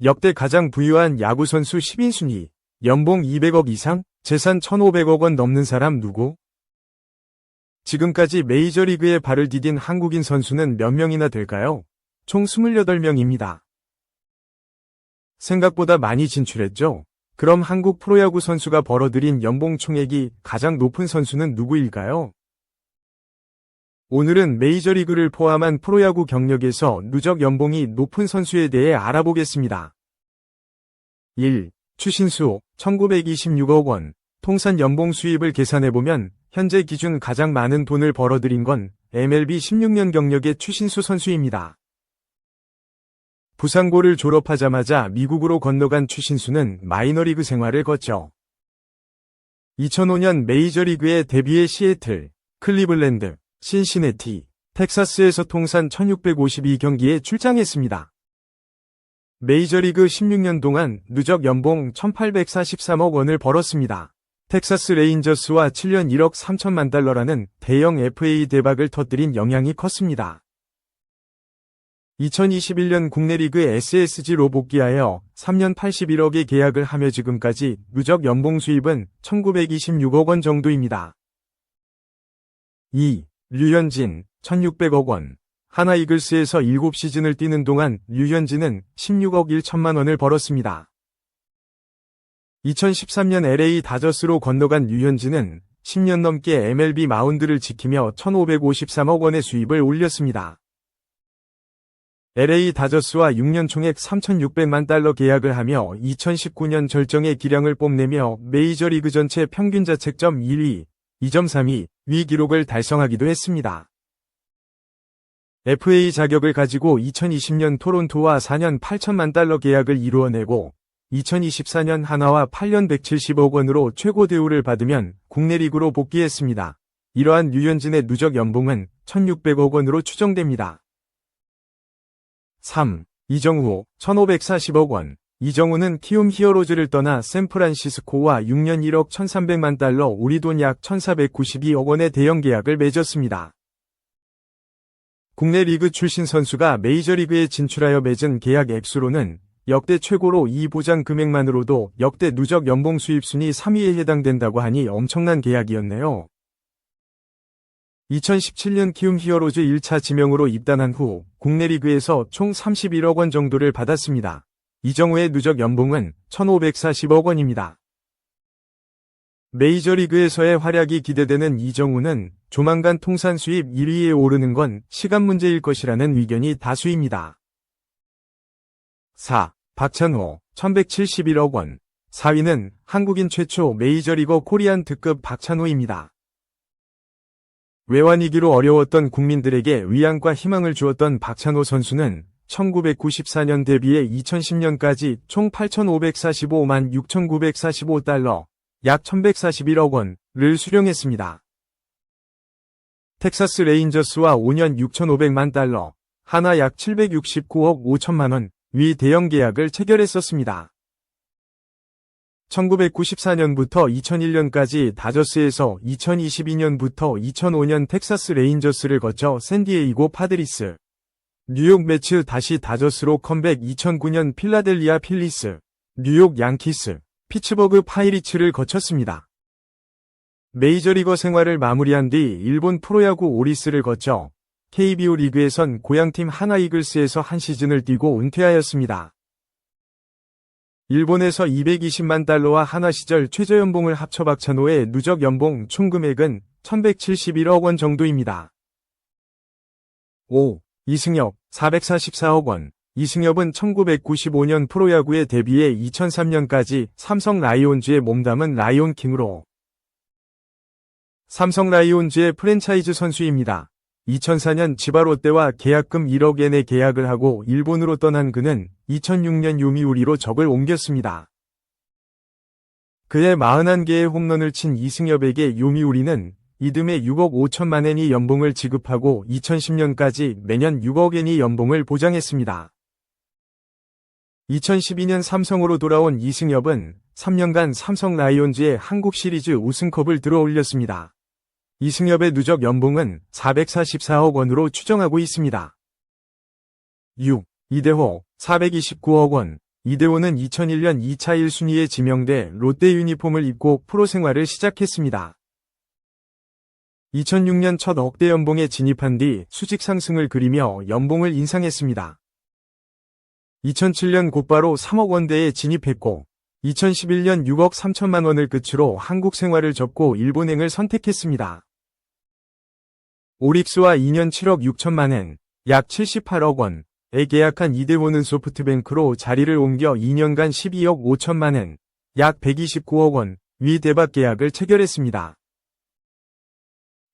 역대 가장 부유한 야구선수 10인순위, 연봉 200억 이상, 재산 1,500억 원 넘는 사람 누구? 지금까지 메이저리그에 발을 디딘 한국인 선수는 몇 명이나 될까요? 총 28명입니다. 생각보다 많이 진출했죠? 그럼 한국 프로야구 선수가 벌어들인 연봉 총액이 가장 높은 선수는 누구일까요? 오늘은 메이저리그를 포함한 프로야구 경력에서 누적 연봉이 높은 선수에 대해 알아보겠습니다. 1. 추신수, 1926억 원. 통산 연봉 수입을 계산해보면 현재 기준 가장 많은 돈을 벌어들인 건 MLB 16년 경력의 추신수 선수입니다. 부상고를 졸업하자마자 미국으로 건너간 추신수는 마이너리그 생활을 거쳐 2005년 메이저리그에 데뷔해 시애틀, 클리블랜드, 신시내티, 텍사스에서 통산 1652경기에 출장했습니다. 메이저리그 16년 동안 누적 연봉 1843억 원을 벌었습니다. 텍사스 레인저스와 7년 1억 3천만 달러라는 대형 FA 대박을 터뜨린 영향이 컸습니다. 2021년 국내 리그 SSG로 복귀하여 3년 81억의 계약을 하며 지금까지 누적 연봉 수입은 1926억 원 정도입니다. 2. 류현진, 1600억 원. 하나 이글스에서 7시즌을 뛰는 동안 류현진은 16억 1천만 원을 벌었습니다. 2013년 LA 다저스로 건너간 류현진은 10년 넘게 MLB 마운드를 지키며 1553억 원의 수입을 올렸습니다. LA 다저스와 6년 총액 3,600만 달러 계약을 하며 2019년 절정의 기량을 뽐내며 메이저리그 전체 평균 자책점 1위, 2.32 위 기록을 달성하기도 했습니다. FA 자격을 가지고 2020년 토론토와 4년 8천만 달러 계약을 이루어내고 2024년 하나와 8년 170억 원으로 최고 대우를 받으면 국내 리그로 복귀했습니다. 이러한 류현진의 누적 연봉은 1,600억 원으로 추정됩니다. 3. 이정후, 1,540억 원. 이정후는 키움 히어로즈를 떠나 샌프란시스코와 6년 1억 1,300만 달러 우리 돈 약 1,492억 원의 대형 계약을 맺었습니다. 국내 리그 출신 선수가 메이저리그에 진출하여 맺은 계약 액수로는 역대 최고로 이 보장 금액만으로도 역대 누적 연봉 수입 순위 3위에 해당된다고 하니 엄청난 계약이었네요. 2017년 키움 히어로즈 1차 지명으로 입단한 후 국내 리그에서 총 31억 원 정도를 받았습니다. 이정후의 누적 연봉은 1,540억 원입니다. 메이저리그에서의 활약이 기대되는 이정후는 조만간 통산 수입 1위에 오르는 건 시간 문제일 것이라는 의견이 다수입니다. 4. 박찬호, 1,171억 원. 4위는 한국인 최초 메이저리거 코리안 특급 박찬호입니다. 외환위기로 어려웠던 국민들에게 위안과 희망을 주었던 박찬호 선수는 1994년 데뷔해 2010년까지 총 8,545만 6,945달러, 약 1,141억 원을 수령했습니다. 텍사스 레인저스와 5년 6,500만 달러, 하나 약 769억 5천만 원, 위 대형 계약을 체결했었습니다. 1994년부터 2001년까지 다저스에서 2022년부터 2005년 텍사스 레인저스를 거쳐 샌디에이고 파드리스, 뉴욕 매츠 다시 다저스로 컴백 2009년 필라델리아 필리스, 뉴욕 양키스, 피츠버그 파이리츠를 거쳤습니다. 메이저리거 생활을 마무리한 뒤 일본 프로야구 오리스를 거쳐 KBO 리그에선 고향팀 하나 이글스에서 한 시즌을 뛰고 은퇴하였습니다. 일본에서 220만 달러와 하나 시절 최저연봉을 합쳐 박찬호의 누적 연봉 총 금액은 1,171억 원 정도입니다. 5. 이승엽, 444억 원. 이승엽은 1995년 프로야구에 데뷔해 2003년까지 삼성 라이온즈에 몸담은 라이온킹으로 삼성 라이온즈의 프랜차이즈 선수입니다. 2004년 지바롯데와 계약금 1억 엔의 계약을 하고 일본으로 떠난 그는 2006년 요미우리로 적을 옮겼습니다. 그의 41개의 홈런을 친 이승엽에게 요미우리는 이듬해 6억 5천만 엔이 연봉을 지급하고 2010년까지 매년 6억 엔이 연봉을 보장했습니다. 2012년 삼성으로 돌아온 이승엽은 3년간 삼성 라이온즈의 한국 시리즈 우승컵을 들어올렸습니다. 이승엽의 누적 연봉은 444억 원으로 추정하고 있습니다. 6. 이대호, 429억 원. 이대호는 2001년 2차 1순위에 지명돼 롯데 유니폼을 입고 프로 생활을 시작했습니다. 2006년 첫 억대 연봉에 진입한 뒤 수직 상승을 그리며 연봉을 인상했습니다. 2007년 곧바로 3억 원대에 진입했고 2011년 6억 3천만 원을 끝으로 한국 생활을 접고 일본행을 선택했습니다. 오릭스와 2년 7억 6천만 엔, 약 78억 원에 계약한 이대호는 소프트뱅크로 자리를 옮겨 2년간 12억 5천만 엔, 약 129억 원의 대박 계약을 체결했습니다.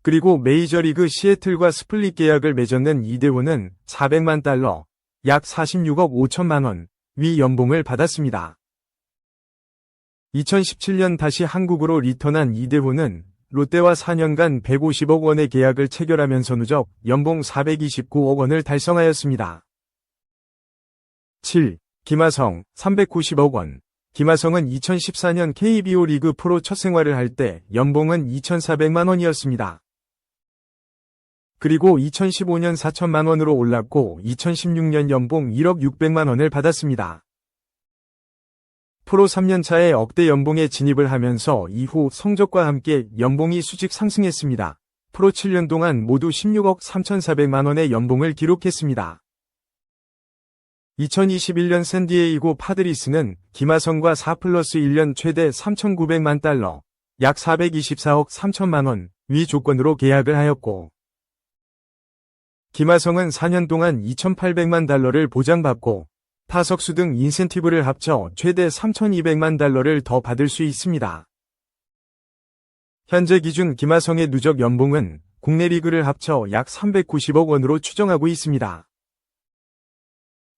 그리고 메이저리그 시애틀과 스플릿 계약을 맺었는 이대호는 400만 달러, 약 46억 5천만 원의 연봉을 받았습니다. 2017년 다시 한국으로 리턴한 이대호는 롯데와 4년간 150억 원의 계약을 체결하면서 누적 연봉 429억 원을 달성하였습니다. 7. 김하성, 390억 원. 김하성은 2014년 KBO 리그 프로 첫 생활을 할 때 연봉은 2,400만 원이었습니다. 그리고 2015년 4천만 원으로 올랐고 2016년 연봉 1억 600만 원을 받았습니다. 프로 3년차에 억대 연봉에 진입을 하면서 이후 성적과 함께 연봉이 수직 상승했습니다. 프로 7년 동안 모두 16억 3,400만 원의 연봉을 기록했습니다. 2021년 샌디에이고 파드리스는 김하성과 4+1년 최대 3,900만 달러, 약 424억 3천만 원의 조건으로 계약을 하였고 김하성은 4년 동안 2,800만 달러를 보장받고 타석수 등 인센티브를 합쳐 최대 3,200만 달러를 더 받을 수 있습니다. 현재 기준 김하성의 누적 연봉은 국내 리그를 합쳐 약 390억 원으로 추정하고 있습니다.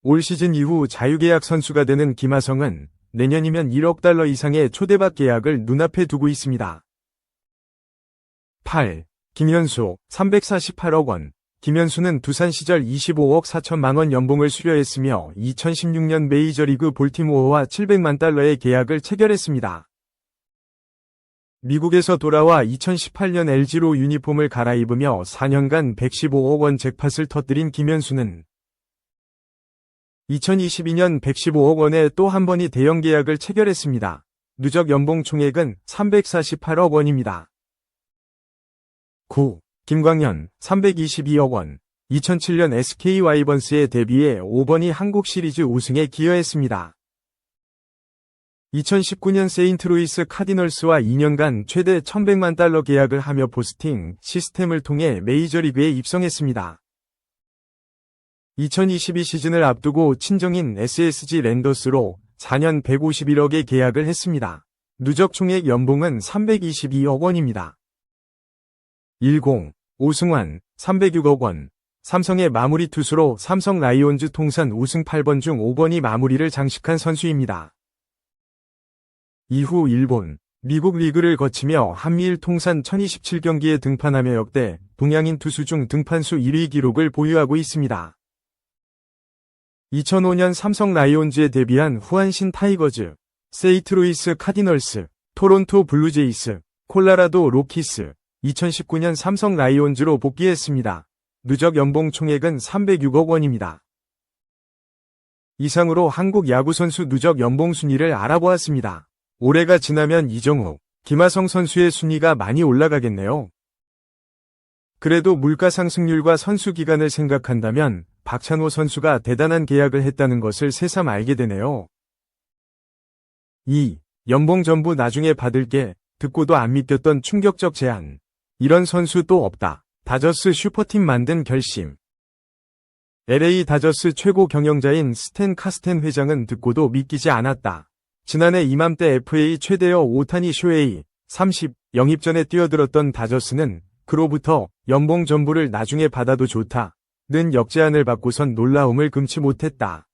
올 시즌 이후 자유계약 선수가 되는 김하성은 내년이면 1억 달러 이상의 초대박 계약을 눈앞에 두고 있습니다. 8. 김현수, 348억 원. 김현수는 두산 시절 25억 4천만 원 연봉을 수료했으며 2016년 메이저리그 볼티모어와 700만 달러의 계약을 체결했습니다. 미국에서 돌아와 2018년 LG로 유니폼을 갈아입으며 4년간 115억 원 잭팟을 터뜨린 김현수는 2022년 115억 원에 또 한 번이 대형 계약을 체결했습니다. 누적 연봉 총액은 348억 원입니다. 9. 김광현, 322억 원. 2007년 SK 와이번스에 데뷔해 5번이 한국 시리즈 우승에 기여했습니다. 2019년 세인트루이스 카디널스와 2년간 최대 1,100만 달러 계약을 하며 포스팅 시스템을 통해 메이저리그에 입성했습니다. 2022 시즌을 앞두고 친정인 SSG 랜더스로 4년 151억의 계약을 했습니다. 누적 총액 연봉은 322억 원입니다. 10. 오승환, 306억 원. 삼성의 마무리 투수로 삼성 라이온즈 통산 우승 8번 중 5번이 마무리를 장식한 선수입니다. 이후 일본, 미국 리그를 거치며 한미일 통산 1027경기에 등판하며 역대 동양인 투수 중 등판수 1위 기록을 보유하고 있습니다. 2005년 삼성 라이온즈에 데뷔한 후안신 타이거즈, 세인트루이스 카디널스, 토론토 블루제이스, 콜라라도 로키스, 2019년 삼성 라이온즈로 복귀했습니다. 누적 연봉 총액은 306억 원입니다. 이상으로 한국 야구선수 누적 연봉 순위를 알아보았습니다. 올해가 지나면 이정욱, 김하성 선수의 순위가 많이 올라가겠네요. 그래도 물가 상승률과 선수 기간을 생각한다면 박찬호 선수가 대단한 계약을 했다는 것을 새삼 알게 되네요. 2. 연봉 전부 나중에 받을게, 듣고도 안 믿겼던 충격적 제안. 이런 선수 또 없다. 다저스 슈퍼팀 만든 결심. LA 다저스 최고 경영자인 스탠 카스텐 회장은 듣고도 믿기지 않았다. 지난해 이맘때 FA 최대어 오타니 쇼헤이 30 영입전에 뛰어들었던 다저스는 그로부터 연봉 전부를 나중에 받아도 좋다는 역제안을 받고선 놀라움을 금치 못했다.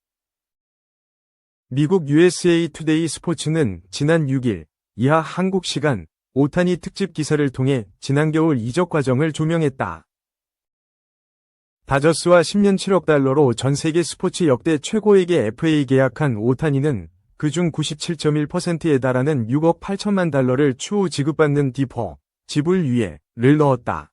미국 USA 투데이 스포츠는 지난 6일 이하 한국 시간 오타니 특집 기사를 통해 지난 겨울 이적 과정을 조명했다. 다저스와 10년 7억 달러로 전 세계 스포츠 역대 최고액의 FA 계약한 오타니는 그중 97.1%에 달하는 6억 8천만 달러를 추후 지급받는 디퍼, 지불 유예를 넣었다.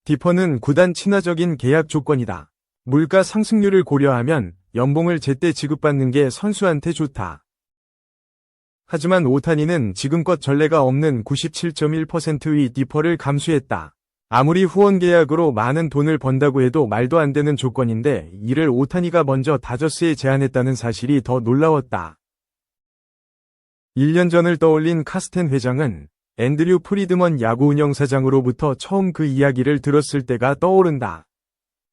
디퍼는 구단 친화적인 계약 조건이다. 물가 상승률을 고려하면 연봉을 제때 지급받는 게 선수한테 좋다. 하지만 오타니는 지금껏 전례가 없는 97.1%의 디퍼를 감수했다. 아무리 후원 계약으로 많은 돈을 번다고 해도 말도 안 되는 조건인데 이를 오타니가 먼저 다저스에 제안했다는 사실이 더 놀라웠다. 1년 전을 떠올린 카스텐 회장은 앤드류 프리드먼 야구 운영사장으로부터 처음 그 이야기를 들었을 때가 떠오른다.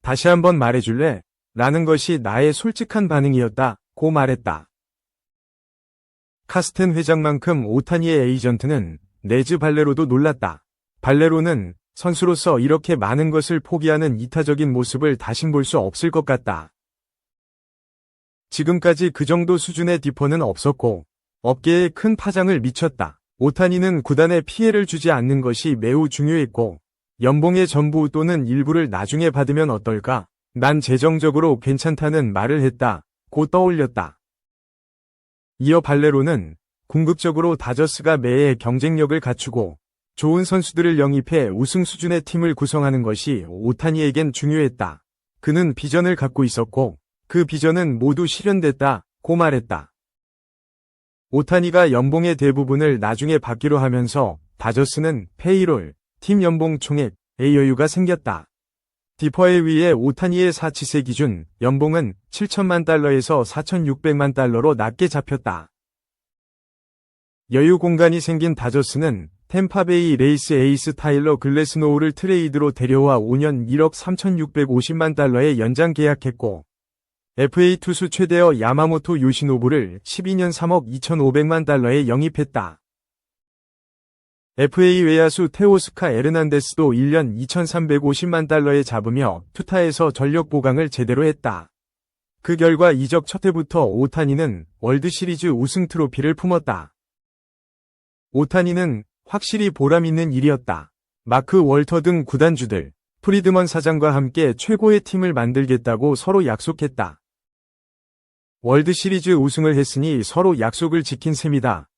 다시 한번 말해줄래? 라는 것이 나의 솔직한 반응이었다. 고 말했다. 카스텐 회장만큼 오타니의 에이전트는 네즈 발레로도 놀랐다. 발레로는 선수로서 이렇게 많은 것을 포기하는 이타적인 모습을 다신 볼 수 없을 것 같다. 지금까지 그 정도 수준의 디퍼는 없었고 업계에 큰 파장을 미쳤다. 오타니는 구단에 피해를 주지 않는 것이 매우 중요했고 연봉의 전부 또는 일부를 나중에 받으면 어떨까? 난 재정적으로 괜찮다는 말을 했다. 고 떠올렸다. 이어 발레로는 궁극적으로 다저스가 매해 경쟁력을 갖추고 좋은 선수들을 영입해 우승 수준의 팀을 구성하는 것이 오타니에겐 중요했다. 그는 비전을 갖고 있었고 그 비전은 모두 실현됐다. 고 말했다. 오타니가 연봉의 대부분을 나중에 받기로 하면서 다저스는 페이롤, 팀 연봉 총액의 여유가 생겼다. 디퍼에 의해 오타니의 사치세 기준 연봉은 7천만 달러에서 4,600만 달러로 낮게 잡혔다. 여유 공간이 생긴 다저스는 템파베이 레이스 에이스 타일러 글래스노우를 트레이드로 데려와 5년 1억 3,650만 달러에 연장 계약했고 FA 투수 최대어 야마모토 요시노부를 12년 3억 2,500만 달러에 영입했다. FA 외야수 테오스카 에르난데스도 1년 2,350만 달러에 잡으며 투타에서 전력 보강을 제대로 했다. 그 결과 이적 첫 해부터 오타니는 월드시리즈 우승 트로피를 품었다. 오타니는 확실히 보람있는 일이었다. 마크 월터 등 구단주들, 프리드먼 사장과 함께 최고의 팀을 만들겠다고 서로 약속했다. 월드시리즈 우승을 했으니 서로 약속을 지킨 셈이다.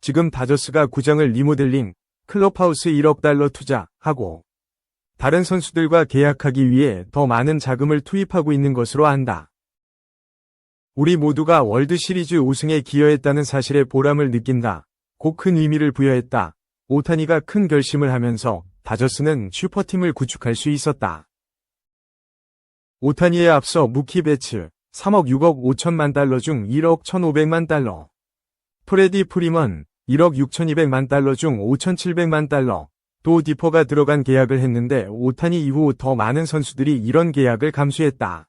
지금 다저스가 구장을 리모델링, 클럽하우스 1억 달러 투자하고 다른 선수들과 계약하기 위해 더 많은 자금을 투입하고 있는 것으로 안다. 우리 모두가 월드시리즈 우승에 기여했다는 사실에 보람을 느낀다. 고 큰 의미를 부여했다. 오타니가 큰 결심을 하면서 다저스는 슈퍼팀을 구축할 수 있었다. 오타니에 앞서 무키 베츠 3억 6억 5천만 달러 중 1억 1,500만 달러, 프레디 프리먼 1억 6,200만 달러 중 5,700만 달러, 또 디퍼가 들어간 계약을 했는데 오타니 이후 더 많은 선수들이 이런 계약을 감수했다.